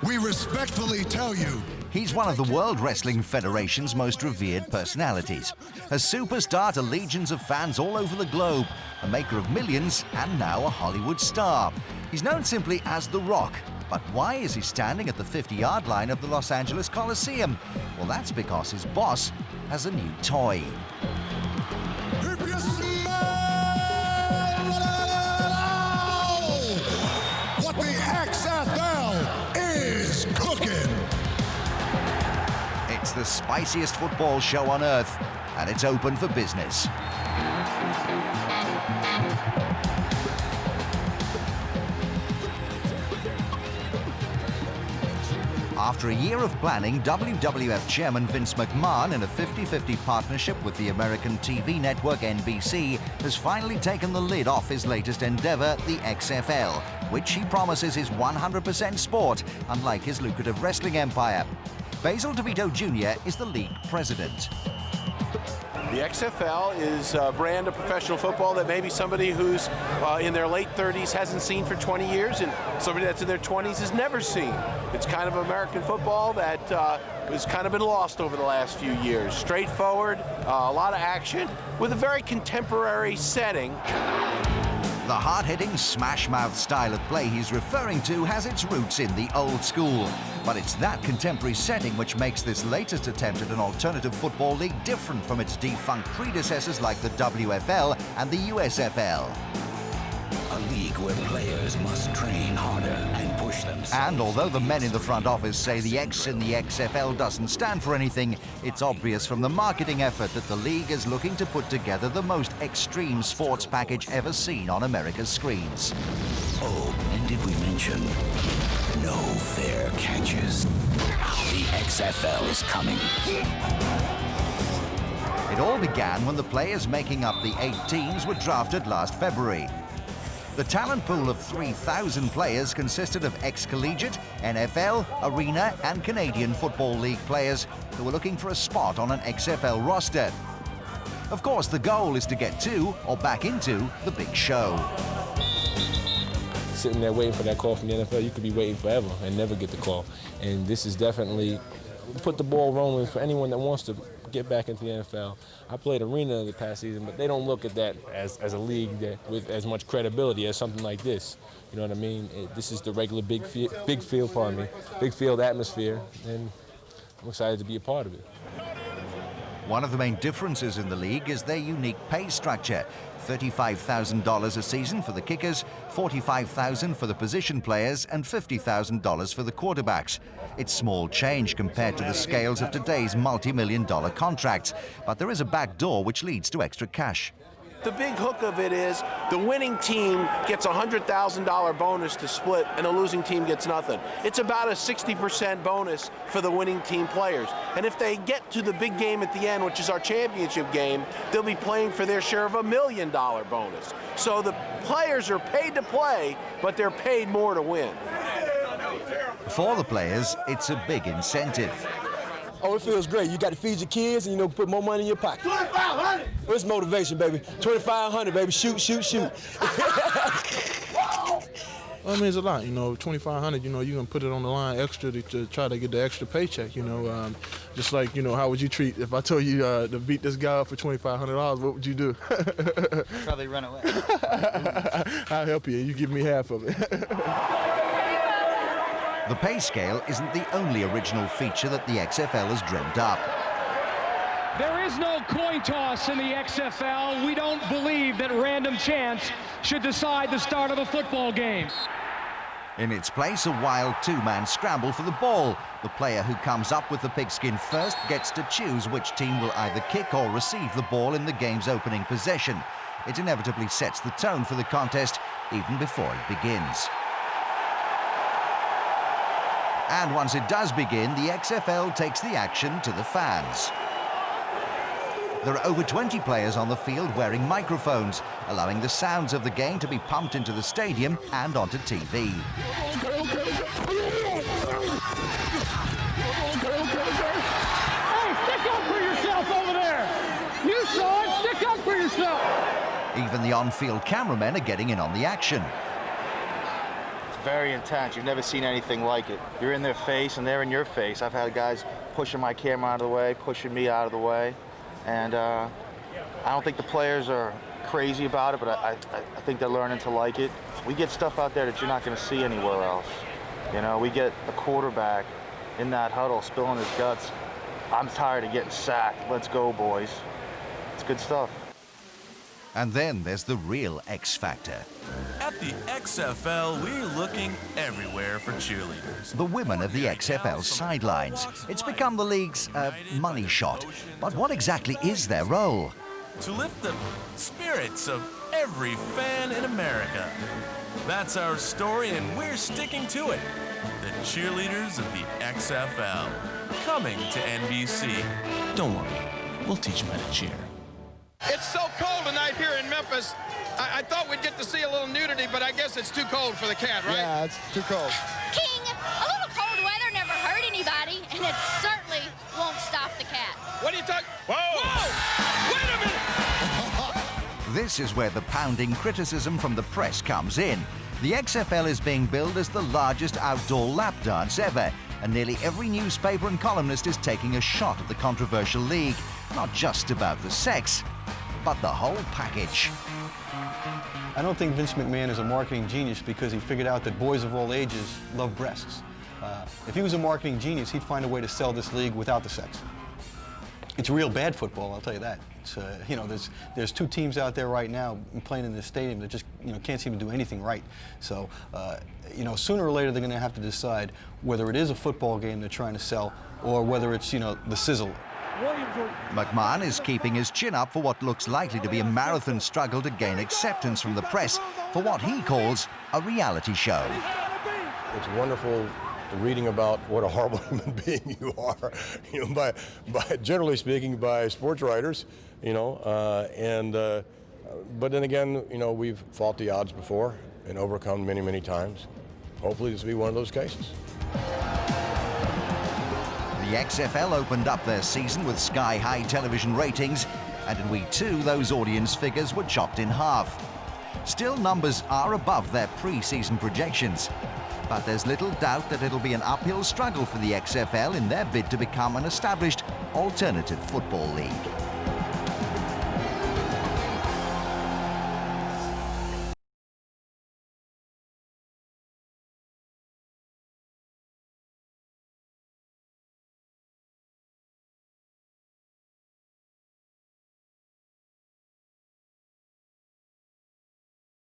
we respectfully tell you, he's one of the World Wrestling Federation's most revered personalities. A superstar to legions of fans all over the globe, a maker of millions, and now a Hollywood star. He's known simply as The Rock. But why is he standing at the 50-yard line of the Los Angeles Coliseum? Well, that's because his boss has a new toy. if you smell what the XFL is cooking. It's the spiciest football show on earth, and it's open for business. After a year of planning, WWF Chairman Vince McMahon, in a 50-50 partnership with the American TV network NBC, has finally taken the lid off his latest endeavor, the XFL, which he promises is 100% sport, unlike his lucrative wrestling empire. Basil DeVito Jr. is the league president. The XFL is a brand of professional football that maybe somebody who's in their late 30s hasn't seen for 20 years, and somebody that's in their 20s has never seen. It's kind of American football that has kind of been lost over the last few years. Straightforward, a lot of action, with a very contemporary setting. The hard-hitting, smash-mouth style of play he's referring to has its roots in the old school. But it's that contemporary setting which makes this latest attempt at an alternative football league different from its defunct predecessors like the WFL and the USFL. A league where players must train harder and push themselves. And although the men in the front office say the X in the XFL doesn't stand for anything, it's obvious from the marketing effort that the league is looking to put together the most extreme sports package ever seen on America's screens. Oh, and did we mention no fair catches? The XFL is coming. It all began when the players making up the 8 teams were drafted last February. The talent pool of 3,000 players consisted of ex-collegiate, NFL, arena, and Canadian Football League players who were looking for a spot on an XFL roster. Of course, the goal is to get to, or back into, the big show. Sitting there waiting for that call from the NFL, you could be waiting forever and never get the call. And this is definitely put the ball rolling for anyone that wants to get back into the NFL. I played arena the past season, but they don't look at that as a league that with as much credibility as something like this. You know what I mean? This is the regular big field, big field atmosphere, and I'm excited to be a part of it. One of the main differences in the league is their unique pay structure. $35,000 a season for the kickers, $45,000 for the position players, and $50,000 for the quarterbacks. It's small change compared to the scales of today's multi-million-dollar contracts, but there is a back door which leads to extra cash. The big hook of it is the winning team gets a $100,000 bonus to split, and the losing team gets nothing. It's about a 60% bonus for the winning team players. And if they get to the big game at the end, which is our championship game, they'll be playing for their share of $1 million bonus. So the players are paid to play, but they're paid more to win. For the players, it's a big incentive. Oh, it feels great. You got to feed your kids and, put more money in your pocket. $2,500! It's motivation, baby. $2,500, baby. Shoot, shoot, shoot. Well, it means a lot, $2,500, you're going to put it on the line extra to try to get the extra paycheck, Just like, how would you treat, if I told you to beat this guy up for $2,500, what would you do? Probably run away. I'll help you, you give me half of it. The pay scale isn't the only original feature that the XFL has dreamt up. There is no coin toss in the XFL. We don't believe that random chance should decide the start of a football game. In its place, a wild two-man scramble for the ball. The player who comes up with the pigskin first gets to choose which team will either kick or receive the ball in the game's opening possession. It inevitably sets the tone for the contest even before it begins. And once it does begin, the XFL takes the action to the fans. There are over 20 players on the field wearing microphones, allowing the sounds of the game to be pumped into the stadium and onto TV. Hey, stick up for yourself over there! You saw it, stick up for yourself! Even the on-field cameramen are getting in on the action. very intense. You've never seen anything like it. You're in their face and they're in your face. I've had guys pushing my camera out of the way, pushing me out of the way, and I don't think the players are crazy about it, but I think they're learning to like it. We get stuff out there that you're not going to see anywhere else. You know, we get a quarterback in that huddle spilling his guts. I'm tired of getting sacked. Let's go, boys. It's good stuff. And then there's the real X factor. At the XFL, we're looking everywhere for cheerleaders. The women of the XFL sidelines. It's become the league's money shot. But what exactly is their role? To lift the spirits of every fan in America. That's our story, and we're sticking to it. The cheerleaders of the XFL. Coming to NBC. Don't worry, we'll teach them how to cheer. It's so cold tonight here in Memphis. I thought we'd get to see a little nudity, but I guess it's too cold for the cat, right? Yeah, it's too cold. King, a little cold weather never hurt anybody, and it certainly won't stop the cat. What are you talking? Whoa! Whoa! Wait a minute! This is where the pounding criticism from the press comes in. The XFL is being billed as the largest outdoor lap dance ever, and nearly every newspaper and columnist is taking a shot at the controversial league. Not just about the sex, but the whole package. I don't think Vince McMahon is a marketing genius because he figured out that boys of all ages love breasts. If he was a marketing genius, he'd find a way to sell this league without the sex. It's real bad football, I'll tell you that. It's, you know, there's two teams out there right now playing in this stadium that just, you know, can't seem to do anything right. So, you know, sooner or later they're going to have to decide whether it is a football game they're trying to sell or whether it's, you know, the sizzle. McMahon is keeping his chin up for what looks likely to be a marathon struggle to gain acceptance from the press for what he calls a reality show. It's wonderful reading about what a horrible human being you are, you know, by generally speaking, by sports writers, you know, but then again, you know, we've fought the odds before and overcome many, many times. Hopefully this will be one of those cases. The XFL opened up their season with sky-high television ratings, and in week 2, those audience figures were chopped in half. Still, numbers are above their pre-season projections, but there's little doubt that it'll be an uphill struggle for the XFL in their bid to become an established alternative football league.